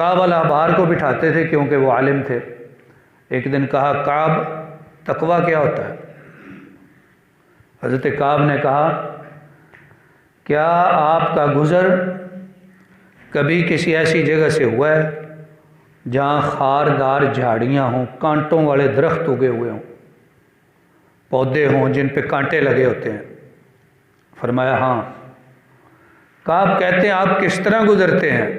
کعب الاحبار کو بٹھاتے تھے کیونکہ وہ عالم تھے۔ ایک دن کہا کعب تقویٰ کیا ہوتا ہے؟ حضرت کعب نے کہا کیا آپ کا گزر کبھی کسی ایسی جگہ سے ہوا ہے جہاں خاردار جھاڑیاں ہوں، کانٹوں والے درخت اگے ہوئے ہوں، پودے ہوں جن پہ کانٹے لگے ہوتے ہیں؟ فرمایا ہاں۔ کعب کہتے ہیں آپ کس طرح گزرتے ہیں؟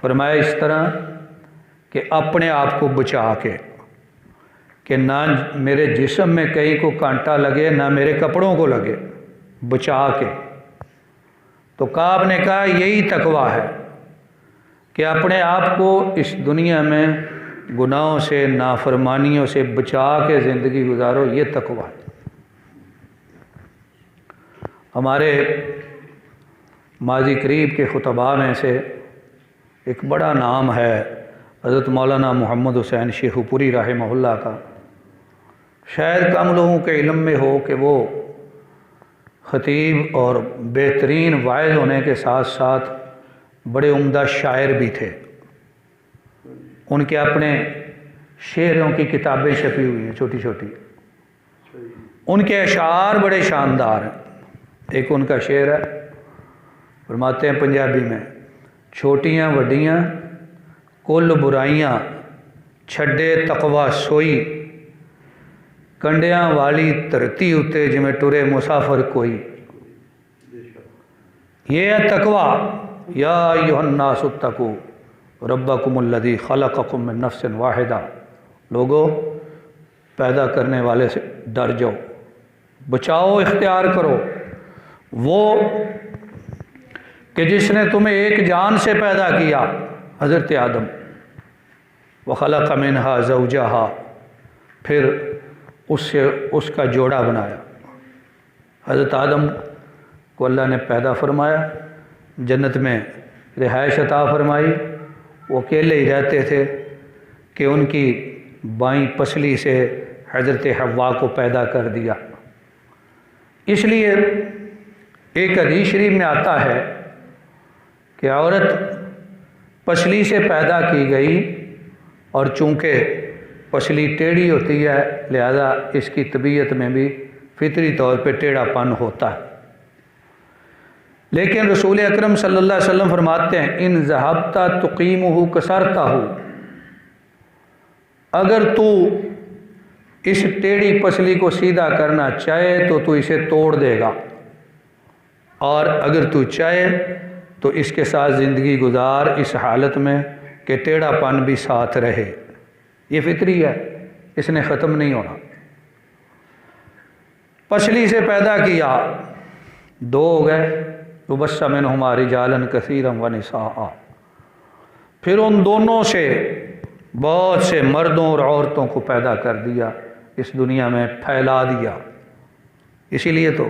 فرمایا اس طرح کہ اپنے آپ کو بچا کے، کہ نہ میرے جسم میں کہیں کو کانٹا لگے نہ میرے کپڑوں کو لگے، بچا کے۔ تو کعب نے کہا یہی تقویٰ ہے کہ اپنے آپ کو اس دنیا میں گناہوں سے، نافرمانیوں سے بچا کے زندگی گزارو، یہ تقویٰ ہے۔ ہمارے ماضی قریب کے خطباء میں سے ایک بڑا نام ہے حضرت مولانا محمد حسین شیخو پوری رحمہ اللہ کا۔ شاید کم لوگوں کے علم میں ہو کہ وہ خطیب اور بہترین واعظ ہونے کے ساتھ ساتھ بڑے عمدہ شاعر بھی تھے۔ ان کے اپنے شعروں کی کتابیں چھپی ہوئی ہیں چھوٹی چھوٹی، ان کے اشعار بڑے شاندار ہیں۔ ایک ان کا شعر ہے، فرماتے ہیں پنجابی میں، چھوٹیاں وڈیاں کل برائیاں چھڈے تقوی سوئی، کنڈیاں والی دھرتی اتے جمیں ٹرے مسافر کوئی۔ یہ ہے تقوی۔ یا ایھا الناس اتقوا ربکم الذی خلقکم من نفس واحدہ، لوگو پیدا کرنے والے سے ڈر جاؤ، بچاؤ اختیار کرو، وہ کہ جس نے تمہیں ایک جان سے پیدا کیا، حضرت آدم، وخلق منہا زوجہا، پھر اس سے اس کا جوڑا بنایا۔ حضرت آدم کو اللہ نے پیدا فرمایا، جنت میں رہائش عطا فرمائی، وہ اکیلے ہی رہتے تھے کہ ان کی بائیں پسلی سے حضرت حوا کو پیدا کر دیا۔ اس لیے ایک حدیث شریف میں آتا ہے کہ عورت پسلی سے پیدا کی گئی، اور چونکہ پسلی ٹیڑھی ہوتی ہے لہذا اس کی طبیعت میں بھی فطری طور پہ ٹیڑھا پن ہوتا ہے۔ لیکن رسول اکرم صلی اللہ علیہ وسلم فرماتے ہیں ان ذہبت تقیمہ کسرتہ، اگر تو اس ٹیڑھی پسلی کو سیدھا کرنا چاہے تو اسے توڑ دے گا، اور اگر تو چاہے تو اس کے ساتھ زندگی گزار اس حالت میں کہ ٹیڑھا پن بھی ساتھ رہے۔ یہ فطری ہے، اس نے ختم نہیں ہونا۔ پسلی سے پیدا کیا، دو ہو گئے، وَبَثَّ مِنْهُمَا رِجَالًا كَثِيرًا وَنِسَاءً، پھر ان دونوں سے بہت سے مردوں اور عورتوں کو پیدا کر دیا، اس دنیا میں پھیلا دیا۔ اسی لیے تو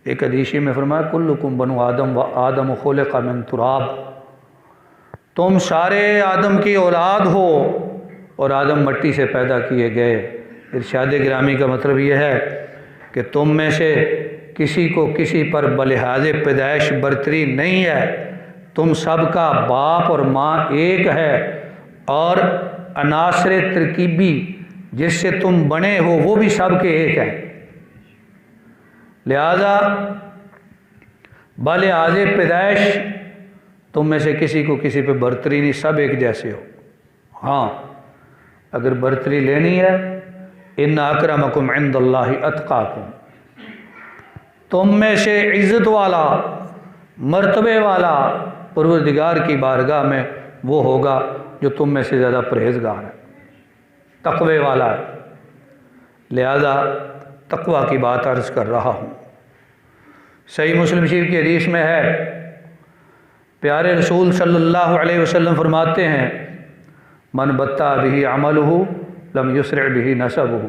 ایک حدیث میں فرمایا کلکم بنو آدم و آدم خلق من تراب، تم سارے آدم کی اولاد ہو اور آدم مٹی سے پیدا کیے گئے۔ ارشاد گرامی کا مطلب یہ ہے کہ تم میں سے کسی کو کسی پر بلحاظ پیدائش برتری نہیں ہے، تم سب کا باپ اور ماں ایک ہے، اور عناصر ترکیبی جس سے تم بنے ہو وہ بھی سب کے ایک ہے۔ لہذا بلحاظ پیدائش تم میں سے کسی کو کسی پہ برتری نہیں، سب ایک جیسے ہو۔ ہاں اگر برتری لینی ہے ان اکرمکم عند اللہ اتقاکم، تم میں سے عزت والا مرتبے والا پروردگار کی بارگاہ میں وہ ہوگا جو تم میں سے زیادہ پرہیزگار ہے، تقوی والا ہے۔ لہذا تقوی کی بات عرض کر رہا ہوں۔ صحیح مسلم شریف کی حدیث میں ہے، پیارے رسول صلی اللہ علیہ وسلم فرماتے ہیں من بطا بہ عملہ لم یسرع بہ نسبہ،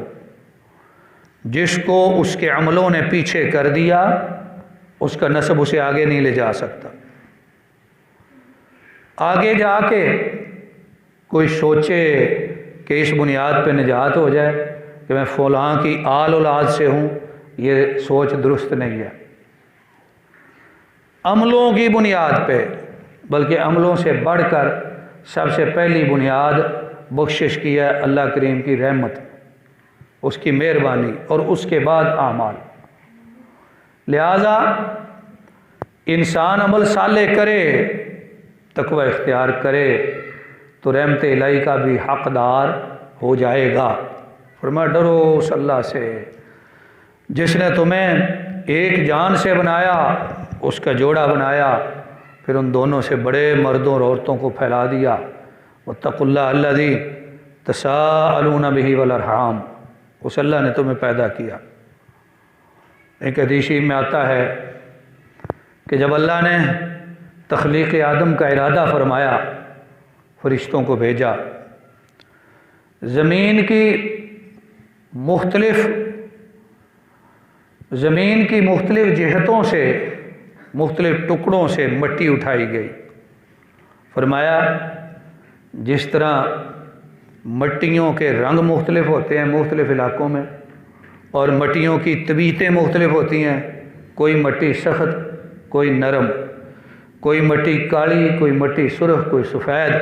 جس کو اس کے عملوں نے پیچھے کر دیا اس کا نسب اسے آگے نہیں لے جا سکتا۔ آگے جا کے کوئی سوچے کہ اس بنیاد پہ نجات ہو جائے کہ میں فلاں کی آل اولاد سے ہوں، یہ سوچ درست نہیں ہے۔ عملوں کی بنیاد پہ بلکہ عملوں سے بڑھ کر سب سے پہلی بنیاد بخشش کی ہے اللہ کریم کی رحمت، اس کی مہربانی، اور اس کے بعد اعمال۔ لہذا انسان عمل صالح کرے، تقوی اختیار کرے تو رحمت الہی کا بھی حقدار ہو جائے گا۔ فرمایا ڈرو اس اللہ سے جس نے تمہیں ایک جان سے بنایا، اس کا جوڑا بنایا، پھر ان دونوں سے بڑے مردوں اور عورتوں کو پھیلا دیا۔ واتقوا اللہ الذی تساءلون بہ والارحام، اس اللہ نے تمہیں پیدا کیا۔ ایک حدیث میں آتا ہے کہ جب اللہ نے تخلیق آدم کا ارادہ فرمایا، فرشتوں کو بھیجا، زمین کی مختلف جہتوں سے، مختلف ٹکڑوں سے مٹی اٹھائی گئی۔ فرمایا جس طرح مٹیوں کے رنگ مختلف ہوتے ہیں مختلف علاقوں میں، اور مٹیوں کی طبیعتیں مختلف ہوتی ہیں، کوئی مٹی سخت، کوئی نرم، کوئی مٹی کالی، کوئی مٹی سرخ، کوئی سفید۔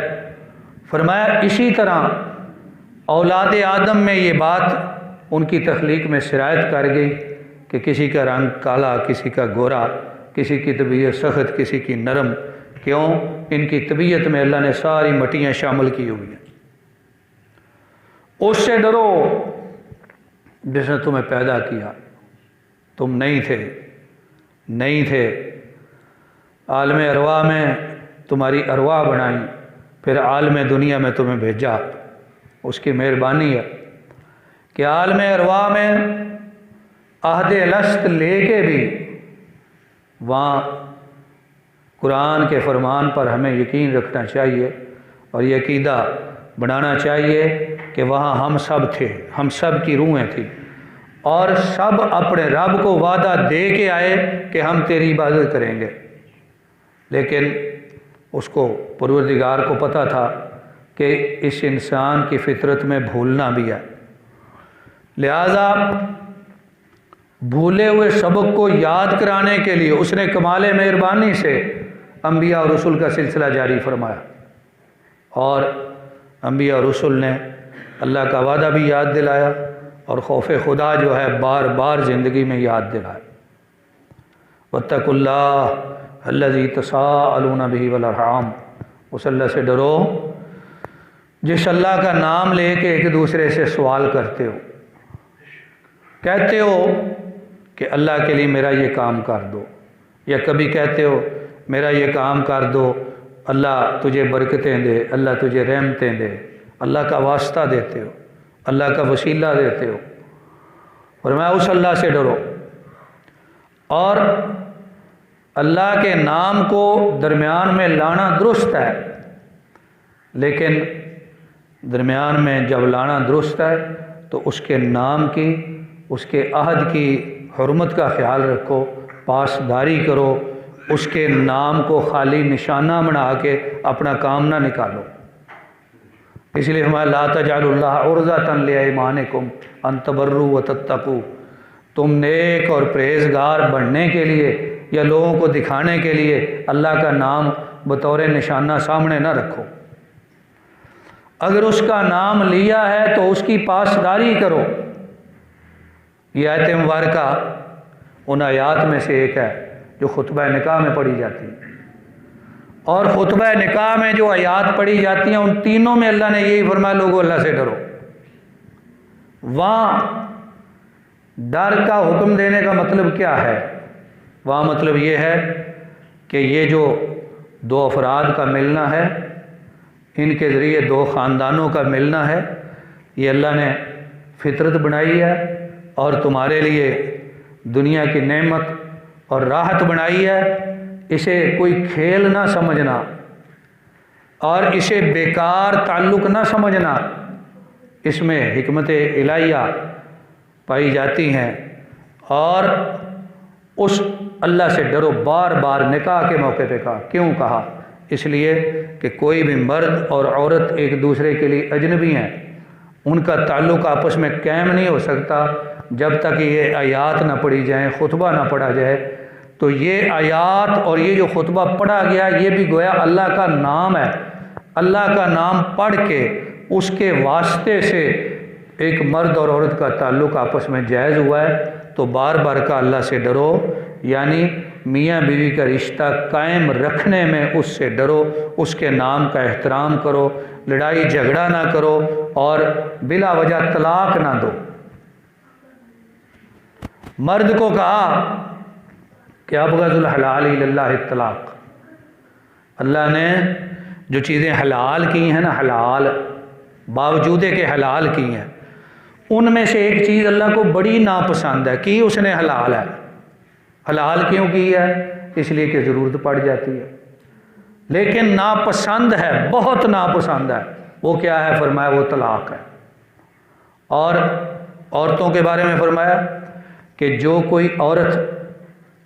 فرمایا اسی طرح اولاد آدم میں یہ بات ان کی تخلیق میں سرایت کر گئی کہ کسی کا رنگ کالا، کسی کا گورا، کسی کی طبیعت سخت، کسی کی نرم۔ کیوں؟ ان کی طبیعت میں اللہ نے ساری مٹیاں شامل کی ہوئی ہیں۔ اس سے ڈرو جس نے تمہیں پیدا کیا، تم نہیں تھے، عالم ارواح میں تمہاری ارواح بنائیں، پھر عالم دنیا میں تمہیں بھیجا۔ اس کی مہربانی ہے کہ عالم ارواح میں عہد الست لے کے بھی وہاں قرآن کے فرمان پر ہمیں یقین رکھنا چاہیے اور یہ عقیدہ بنانا چاہیے کہ وہاں ہم سب تھے، ہم سب کی روحیں تھیں، اور سب اپنے رب کو وعدہ دے کے آئے کہ ہم تیری عبادت کریں گے، لیکن اس کو پروردگار کو پتہ تھا کہ اس انسان کی فطرت میں بھولنا بھی ہے، لہذا بھولے ہوئے سبق کو یاد کرانے کے لیے اس نے کمال مہربانی سے انبیاء اور رسول کا سلسلہ جاری فرمایا، اور انبیاء اور رسول نے اللہ کا وعدہ بھی یاد دلایا اور خوف خدا جو ہے بار بار زندگی میں یاد دلایا۔ واتقوا اللہ الذی تساءلون بہ والارحام، اس اللہ سے ڈرو جس اللہ کا نام لے کے ایک دوسرے سے سوال کرتے ہو، کہتے ہو کہ اللہ کے لیے میرا یہ کام کر دو، یا کبھی کہتے ہو میرا یہ کام کر دو، اللہ تجھے برکتیں دے، اللہ تجھے رحمتیں دے، اللہ کا واسطہ دیتے ہو، اللہ کا وسیلہ دیتے ہو۔ فرمایا اس اللہ سے ڈرو، اور اللہ کے نام کو درمیان میں لانا درست ہے، لیکن درمیان میں جب لانا درست ہے تو اس کے نام کی، اس کے عہد کی حرمت کا خیال رکھو، پاسداری کرو، اس کے نام کو خالی نشانہ بنا کے اپنا کام نہ نکالو۔ اس لیے ہمارا لا تجعلوا اللہ عرضۃ لایمانکم ان تبروا وتتقوا، تم نیک اور پرہیزگار بننے کے لیے یا لوگوں کو دکھانے کے لیے اللہ کا نام بطور نشانہ سامنے نہ رکھو۔ اگر اس کا نام لیا ہے تو اس کی پاسداری کرو۔ یہ آیت مبارکہ ان آیات میں سے ایک ہے جو خطبہ نکاح میں پڑھی جاتی ہے، اور خطبہ نکاح میں جو آیات پڑھی جاتی ہیں ان تینوں میں اللہ نے یہی فرمایا لوگو اللہ سے ڈرو۔ وہاں ڈر کا حکم دینے کا مطلب کیا ہے؟ وہاں مطلب یہ ہے کہ یہ جو دو افراد کا ملنا ہے، ان کے ذریعے دو خاندانوں کا ملنا ہے، یہ اللہ نے فطرت بنائی ہے اور تمہارے لیے دنیا کی نعمت اور راحت بنائی ہے۔ اسے کوئی کھیل نہ سمجھنا اور اسے بیکار تعلق نہ سمجھنا، اس میں حکمت الہیہ پائی جاتی ہیں، اور اس اللہ سے ڈرو بار بار نکاح کے موقع پہ کہا۔ کیوں کہا؟ اس لیے کہ کوئی بھی مرد اور عورت ایک دوسرے کے لیے اجنبی ہیں، ان کا تعلق آپس میں قائم نہیں ہو سکتا جب تک یہ آیات نہ پڑھی جائیں، خطبہ نہ پڑھا جائے تو یہ آیات اور یہ جو خطبہ پڑھا گیا یہ بھی گویا اللہ کا نام ہے، اللہ کا نام پڑھ کے اس کے واسطے سے ایک مرد اور عورت کا تعلق آپس میں جائز ہوا ہے، تو بار بار کا اللہ سے ڈرو، یعنی میاں بیوی کا رشتہ قائم رکھنے میں اس سے ڈرو، اس کے نام کا احترام کرو، لڑائی جھگڑا نہ کرو اور بلا وجہ طلاق نہ دو۔ مرد کو کہا کہ ابغض الحلال الی اللہ الطلاق، اللہ نے جو چیزیں حلال کی ہیں نا، حلال باوجود کہ حلال کی ہیں، ان میں سے ایک چیز اللہ کو بڑی ناپسند ہے، کی اس نے حلال ہے۔ حلال کیوں کی ہے؟ اس لیے کہ ضرورت پڑ جاتی ہے، لیکن ناپسند ہے، بہت ناپسند ہے۔ وہ کیا ہے؟ فرمایا وہ طلاق ہے۔ اور عورتوں کے بارے میں فرمایا کہ جو کوئی عورت،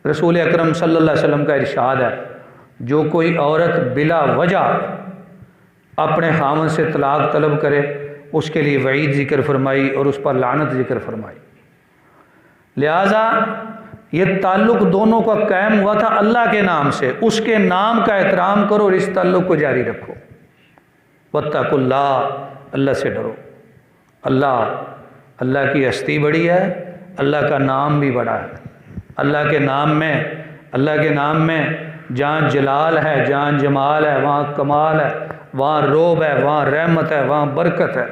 رسول اکرم صلی اللہ علیہ وسلم کا ارشاد ہے، جو کوئی عورت بلا وجہ اپنے خاوند سے طلاق طلب کرے اس کے لیے وعید ذکر فرمائی اور اس پر لعنت ذکر فرمائی۔ لہٰذا یہ تعلق دونوں کا قائم ہوا تھا اللہ کے نام سے، اس کے نام کا احترام کرو اور اس تعلق کو جاری رکھو۔ واتقوا اللہ، اللہ سے ڈرو۔ اللہ کی ہستی بڑی ہے، اللہ کا نام بھی بڑا ہے۔ اللہ کے نام میں جہاں جلال ہے، جہاں جمال ہے، وہاں کمال ہے، وہاں روب ہے، وہاں رحمت ہے، وہاں برکت ہے۔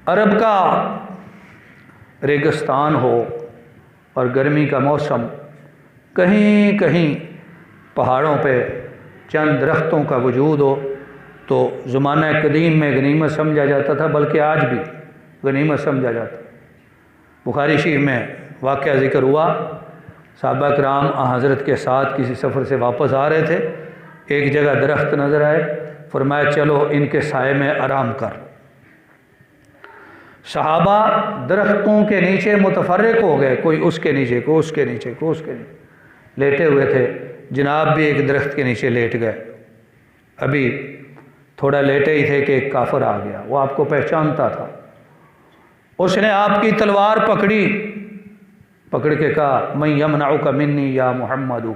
عرب کا ریگستان ہو اور گرمی کا موسم، کہیں کہیں پہاڑوں پہ چند درختوں کا وجود ہو تو زمانہ قدیم میں غنیمت سمجھا جاتا تھا، بلکہ آج بھی غنیمت سمجھا جاتا ہے۔ بخاری شریف میں واقعہ ذکر ہوا، صحابہ کرام حضرت کے ساتھ کسی سفر سے واپس آ رہے تھے، ایک جگہ درخت نظر آئے، فرمایا چلو ان کے سائے میں آرام کر۔ صحابہ درختوں کے نیچے متفرق ہو گئے، کوئی اس کے نیچے، کوئی اس کے نیچے، کوئی اس کے نیچے لیٹے ہوئے تھے۔ جناب بھی ایک درخت کے نیچے لیٹ گئے۔ ابھی تھوڑا لیٹے ہی تھے کہ ایک کافر آ گیا، وہ آپ کو پہچانتا تھا۔ اس نے آپ کی تلوار پکڑ کے کہا من یمنعک منی یا محمد،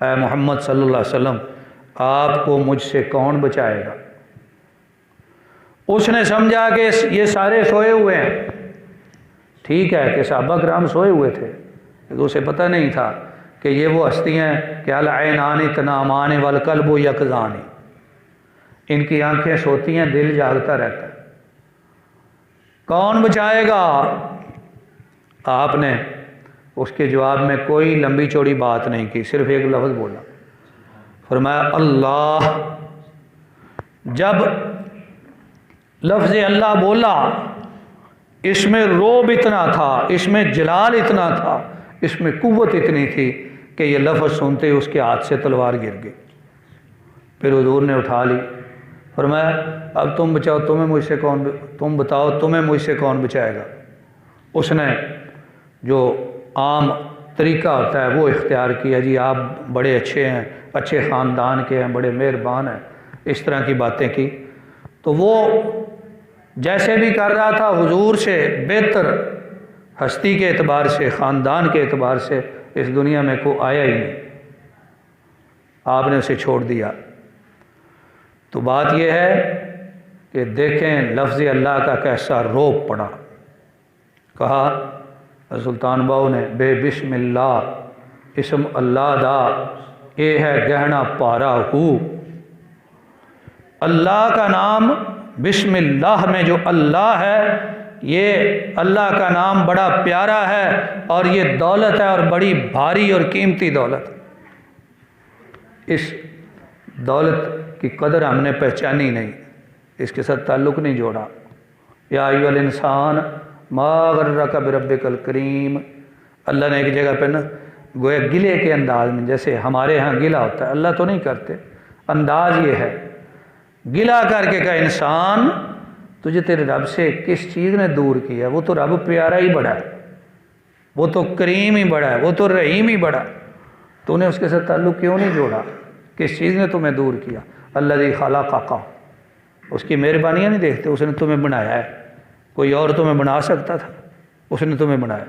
اے محمد صلی اللہ علیہ وسلم آپ کو مجھ سے کون بچائے گا؟ اس نے سمجھا کہ یہ سارے سوئے ہوئے ہیں۔ ٹھیک ہے کہ صحابہ کرام سوئے ہوئے تھے، لیکن اسے پتہ نہیں تھا کہ یہ وہ ہستیاں ہیں کہ العینان تنامان والقلب یقظان، ان کی آنکھیں سوتی ہیں، دل جاگتا رہتا ہے۔ کون بچائے گا؟ آپ نے اس کے جواب میں کوئی لمبی چوڑی بات نہیں کی، صرف ایک لفظ بولا، فرمایا اللہ۔ جب لفظ اللہ بولا، اس میں روب اتنا تھا، اس میں جلال اتنا تھا، اس میں قوت اتنی تھی کہ یہ لفظ سنتے ہی اس کے ہاتھ سے تلوار گر گئی۔ پھر حضور نے اٹھا لی، فرمایا اب تم بچاؤ، تم بتاؤ تمہیں مجھ سے کون بچائے گا؟ اس نے جو عام طریقہ ہوتا ہے وہ اختیار کیا، جی آپ بڑے اچھے ہیں، اچھے خاندان کے ہیں، بڑے مہربان ہیں، اس طرح کی باتیں کی۔ تو وہ جیسے بھی کر رہا تھا حضور سے بہتر ہستی کے اعتبار سے، خاندان کے اعتبار سے اس دنیا میں کوئی آیا ہی نہیں، آپ نے اسے چھوڑ دیا۔ تو بات یہ ہے کہ دیکھیں لفظ اللہ کا کیسا روب پڑا۔ کہا سلطان باؤ نے بے بسم اللہ، اسم اللہ دا اے ہے گہنا پارا ہو۔ اللہ کا نام بسم اللہ میں جو اللہ ہے، یہ اللہ کا نام بڑا پیارا ہے اور یہ دولت ہے اور بڑی بھاری اور قیمتی دولت۔ اس دولت کی قدر ہم نے پہچانی نہیں، اس کے ساتھ تعلق نہیں جوڑا۔ یا ایھا الانسان ما غرک بربک الکریم، اللہ نے ایک جگہ پہ نا گویا گلے کے انداز میں، جیسے ہمارے ہاں گلا ہوتا ہے، اللہ تو نہیں کرتے، انداز یہ ہے، گلا کر کے کہا انسان تجھے تیرے رب سے کس چیز نے دور کیا؟ وہ تو رب پیارا ہی بڑا ہے، وہ تو کریم ہی بڑا ہے، وہ تو رحیم ہی بڑا ہے، تو نے اس کے ساتھ تعلق کیوں نہیں جوڑا؟ کس چیز نے تمہیں دور کیا؟ الذی خلقک، اس کی مہربانیاں نہیں دیکھتے؟ اس نے تمہیں بنایا ہے، کوئی اور تمہیں بنا سکتا تھا؟ اس نے تمہیں بنایا۔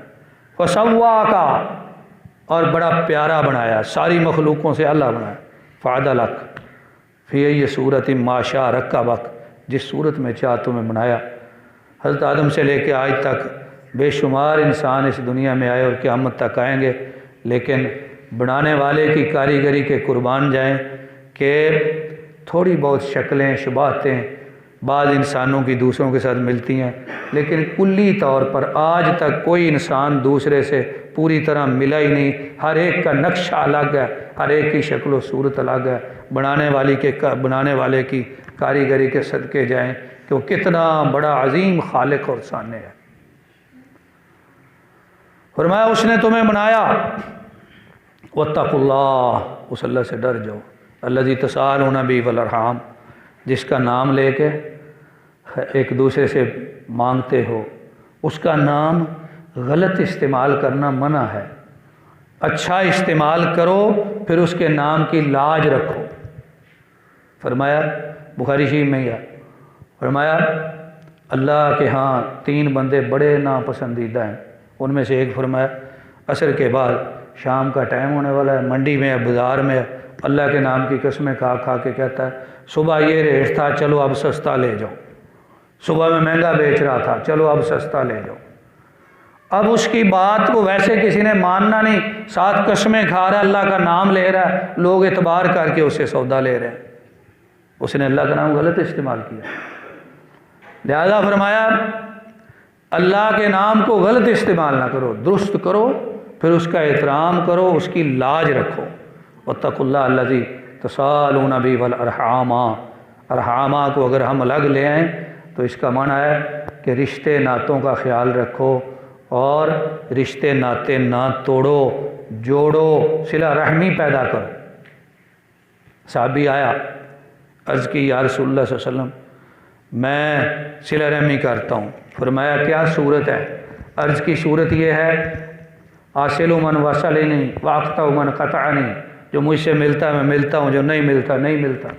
فسوا کا، اور بڑا پیارا بنایا، ساری مخلوقوں سے اللہ بنایا، فعدلک فی ای صورت ما شاء رکبک، جس صورت میں چاہ تمہیں بنایا۔ حضرت آدم سے لے کے آج تک بے شمار انسان اس دنیا میں آئے اور قیامت تک آئیں گے، لیکن بنانے والے کی کاریگری کے قربان جائیں کہ تھوڑی بہت شکلیں شباہتیں بعض انسانوں کی دوسروں کے ساتھ ملتی ہیں، لیکن کلی طور پر آج تک کوئی انسان دوسرے سے پوری طرح ملا ہی نہیں۔ ہر ایک کا نقشہ الگ ہے، ہر ایک کی شکل و صورت الگ ہے۔ بنانے والے کی کاریگری کے صدقے جائیں کہ وہ کتنا بڑا عظیم خالق اور سانع ہے۔ فرمایا اس نے تمہیں بنایا، واتقوا اللہ، اس اللہ سے ڈر جاؤ، الذی تساءلون بہ والارحام، جس کا نام لے کے ایک دوسرے سے مانگتے ہو، اس کا نام غلط استعمال کرنا منع ہے۔ اچھا استعمال کرو، پھر اس کے نام کی لاج رکھو۔ فرمایا بخاری شریف میں ہے، فرمایا اللہ کے ہاں 3 بندے بڑے ناپسندیدہ ہیں، ان میں سے ایک فرمایا عصر کے بعد شام کا ٹائم ہونے والا ہے، منڈی میں ہے، بازار میں ہے، اللہ کے نام کی قسمیں کھا کھا کے کہتا ہے صبح یہ ریٹ تھا، چلو اب سستا لے جاؤ، صبح میں مہنگا بیچ رہا تھا، چلو اب سستا لے جاؤ۔ اب اس کی بات کو ویسے کسی نے ماننا نہیں، ساتھ قسمیں کھا رہا ہے، اللہ کا نام لے رہا ہے، لوگ اعتبار کر کے اسے سودا لے رہے ہیں، اس نے اللہ کا نام غلط استعمال کیا۔ لہذا فرمایا اللہ کے نام کو غلط استعمال نہ کرو، درست کرو، پھر اس کا احترام کرو، اس کی لاج رکھو۔ واتقوا اللہ الذی تساءلون بہ والارحام، ارحامہ کو اگر ہم الگ لے آئیں تو اس کا معنی ہے کہ رشتے ناتوں کا خیال رکھو اور رشتے ناتے نہ توڑو، جوڑو، صلہ رحمی پیدا کرو۔ صحابی آیا، عرض کی یا رسول اللہ صلی اللہ علیہ وسلم میں صلہ رحمی کرتا ہوں۔ فرمایا کیا صورت ہے؟ عرض کی صورت یہ ہے آصل من وصلنی واقطع من قطعنی، جو مجھ سے ملتا ہے میں ملتا ہوں، جو نہیں ملتا نہیں ملتا۔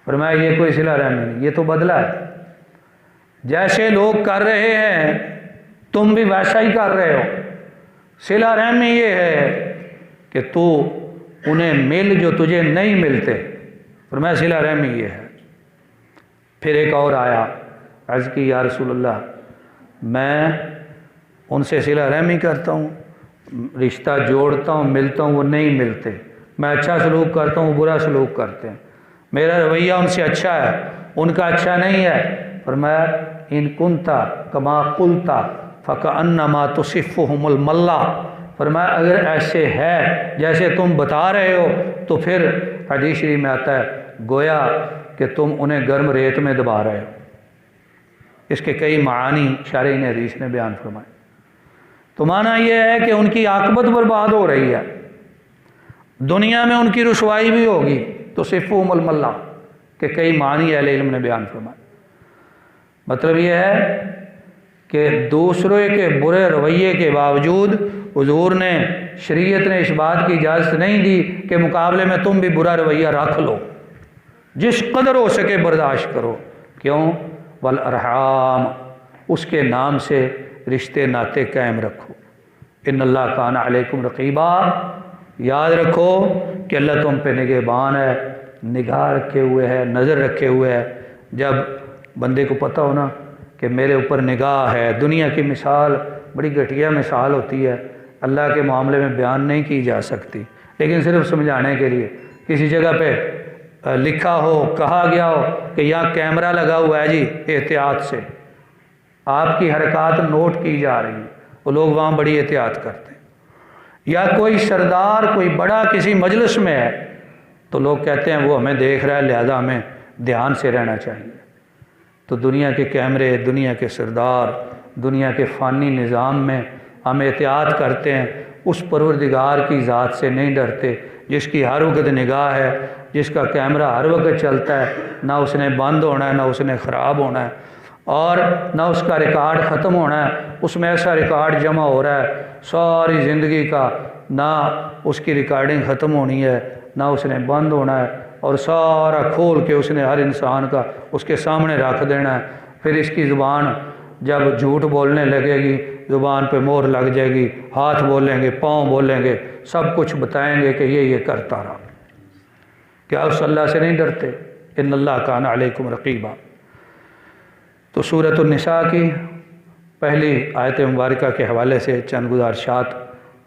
فرمایا یہ کوئی صلہ رحمی نہیں، یہ تو بدلہ ہے، جیسے لوگ کر رہے ہیں تم بھی ویسا ہی کر رہے ہو۔ صلہ رحمی یہ ہے کہ تو انہیں مل جو تجھے نہیں ملتے، فرمایا صلہ رحمی یہ ہے۔ پھر ایک اور آیا، عرض کی یا رسول اللہ میں ان سے صلہ رحمی کرتا ہوں، رشتہ جوڑتا ہوں، ملتا ہوں، وہ نہیں ملتے، میں اچھا سلوک کرتا ہوں، وہ برا سلوک کرتے ہیں، میرا رویہ ان سے اچھا ہے، ان کا اچھا نہیں ہے۔ فرمایا ان کنتا کما قلتا فکأنما تصفهم الملہ، فرمایا اگر ایسے ہے جیسے تم بتا رہے ہو تو پھر حدیث شریف میں آتا ہے گویا کہ تم انہیں گرم ریت میں دبا رہے ہو۔ اس کے کئی معانی شارحین حدیث نے بیان فرمائے۔ تو معنی یہ ہے کہ ان کی عاقبت برباد ہو رہی ہے، دنیا میں ان کی رسوائی بھی ہوگی، تو صفہم الملہ کہ کئی معنی اہل علم نے بیان فرمائے۔ مطلب یہ ہے کہ دوسرے کے برے رویے کے باوجود حضور نے، شریعت نے اس بات کی اجازت نہیں دی کہ مقابلے میں تم بھی برا رویہ رکھ لو، جس قدر ہو سکے برداشت کرو۔ کیوں؟ والارحام، اس کے نام سے رشتے ناتے قائم رکھو۔ ان اللہ کان علیکم رقیبا، یاد رکھو کہ اللہ تم پہ نگہبان ہے، نگاہ رکھے ہوئے ہے، نظر رکھے ہوئے ہے۔ جب بندے کو پتہ ہو نا کہ میرے اوپر نگاہ ہے، دنیا کی مثال بڑی گھٹیا مثال ہوتی ہے، اللہ کے معاملے میں بیان نہیں کی جا سکتی، لیکن صرف سمجھانے کے لیے کسی جگہ پہ لکھا ہو، کہا گیا ہو کہ یہاں کیمرہ لگا ہوا ہے جی، احتیاط سے آپ کی حرکات نوٹ کی جا رہی ہیں، وہ لوگ وہاں بڑی احتیاط کرتے ہیں۔ یا کوئی سردار، کوئی بڑا کسی مجلس میں ہے تو لوگ کہتے ہیں وہ ہمیں دیکھ رہا ہے لہذا ہمیں دھیان سے رہنا چاہیے۔ تو دنیا کے کیمرے، دنیا کے سردار، دنیا کے فانی نظام میں ہم احتیاط کرتے ہیں، اس پروردگار کی ذات سے نہیں ڈرتے جس کی ہر وقت نگاہ ہے، جس کا کیمرہ ہر وقت چلتا ہے، نہ اس نے بند ہونا ہے، نہ اس نے خراب ہونا ہے، اور نہ اس کا ریکارڈ ختم ہونا ہے، اس میں ایسا ریکارڈ جمع ہو رہا ہے ساری زندگی کا، نہ اس کی ریکارڈنگ ختم ہونی ہے، نہ اس نے بند ہونا ہے، اور سارا کھول کے اس نے ہر انسان کا اس کے سامنے رکھ دینا ہے۔ پھر اس کی زبان جب جھوٹ بولنے لگے گی زبان پہ مہر لگ جائے گی، ہاتھ بولیں گے، پاؤں بولیں گے، سب کچھ بتائیں گے کہ یہ کرتا رہا۔ کیا اس اللہ سے نہیں ڈرتے؟ ان اللہ کان علیکم رقیبا۔ تو سورۃ النساء کی پہلی آیت مبارکہ کے حوالے سے چند گزارشات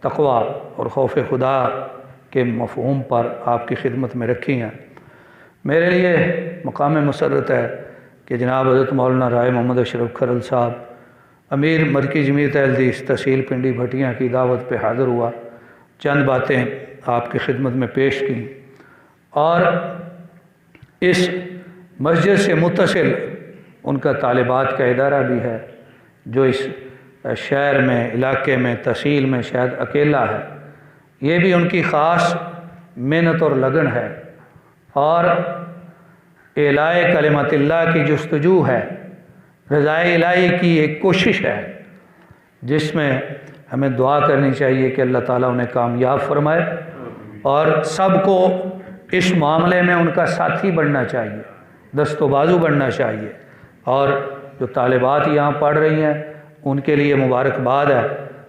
تقوی اور خوف خدا کے مفہوم پر آپ کی خدمت میں رکھی ہیں۔ میرے لیے مقام مسرت ہے کہ جناب حضرت مولانا رائے محمد اشرف کھرل صاحب امیر مرکزی جمعیت اہل حدیث تحصیل پنڈی بھٹیاں کی دعوت پہ حاضر ہوا، چند باتیں آپ کی خدمت میں پیش کی، اور اس مسجد سے متصل ان کا طالبات کا ادارہ بھی ہے جو اس شہر میں، علاقے میں، تحصیل میں شاید اکیلا ہے۔ یہ بھی ان کی خاص محنت اور لگن ہے، اور اعلاء کلمت اللہ کی جستجو ہے، رضائے الہی کی ایک کوشش ہے، جس میں ہمیں دعا کرنی چاہیے کہ اللہ تعالیٰ انہیں کامیاب فرمائے، اور سب کو اس معاملے میں ان کا ساتھی بننا چاہیے، دست و بازو بننا چاہیے۔ اور جو طالبات یہاں پڑھ رہی ہیں ان کے لیے مبارکباد ہے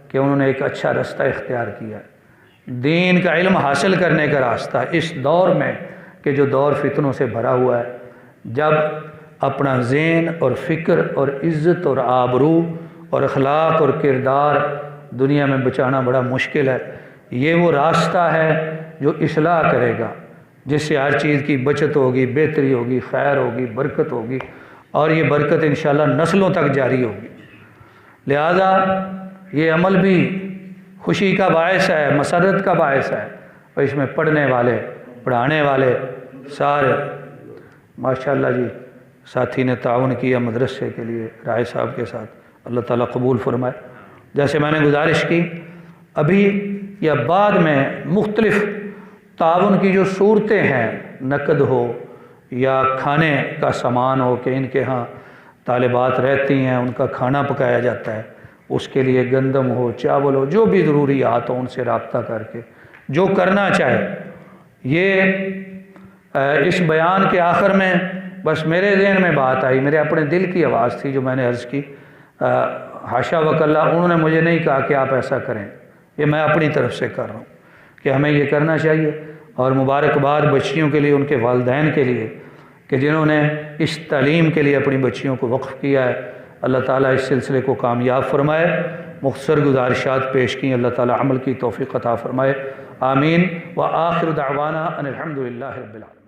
کہ انہوں نے ایک اچھا رستہ اختیار کیا ہے، دین کا علم حاصل کرنے کا راستہ اس دور میں کہ جو دور فتنوں سے بھرا ہوا ہے، جب اپنا ذہن اور فکر اور عزت اور آبرو اور اخلاق اور کردار دنیا میں بچانا بڑا مشکل ہے۔ یہ وہ راستہ ہے جو اصلاح کرے گا، جس سے ہر چیز کی بچت ہوگی، بہتری ہوگی، خیر ہوگی، برکت ہوگی، اور یہ برکت انشاءاللہ نسلوں تک جاری ہوگی۔ لہذا یہ عمل بھی خوشی کا باعث ہے، مسرت کا باعث ہے، اور اس میں پڑھنے والے، پڑھانے والے سارے ماشاءاللہ جی ساتھی نے تعاون کیا مدرسے کے لیے رائے صاحب کے ساتھ، اللہ تعالیٰ قبول فرمائے۔ جیسے میں نے گزارش کی، ابھی یا بعد میں مختلف تعاون کی جو صورتیں ہیں، نقد ہو یا کھانے کا سامان ہو کہ ان کے ہاں طالبات رہتی ہیں، ان کا کھانا پکایا جاتا ہے، اس کے لیے گندم ہو، چاول ہو، جو بھی ضروریات ہو ان سے رابطہ کر کے جو کرنا چاہے۔ یہ اس بیان کے آخر میں بس میرے ذہن میں بات آئی، میرے اپنے دل کی آواز تھی جو میں نے عرض کی، حاشا وکلہ انہوں نے مجھے نہیں کہا کہ آپ ایسا کریں، یہ میں اپنی طرف سے کر رہا ہوں کہ ہمیں یہ کرنا چاہیے۔ اور مبارکباد بچیوں کے لیے، ان کے والدین کے لیے کہ جنہوں نے اس تعلیم کے لیے اپنی بچیوں کو وقف کیا ہے، اللہ تعالیٰ اس سلسلے کو کامیاب فرمائے۔ مختصر گزارشات پیش کی، اللہ تعالیٰ عمل کی توفیق عطا فرمائے، آمین۔ وآخر دعوانا ان الحمد للہ رب العالمین۔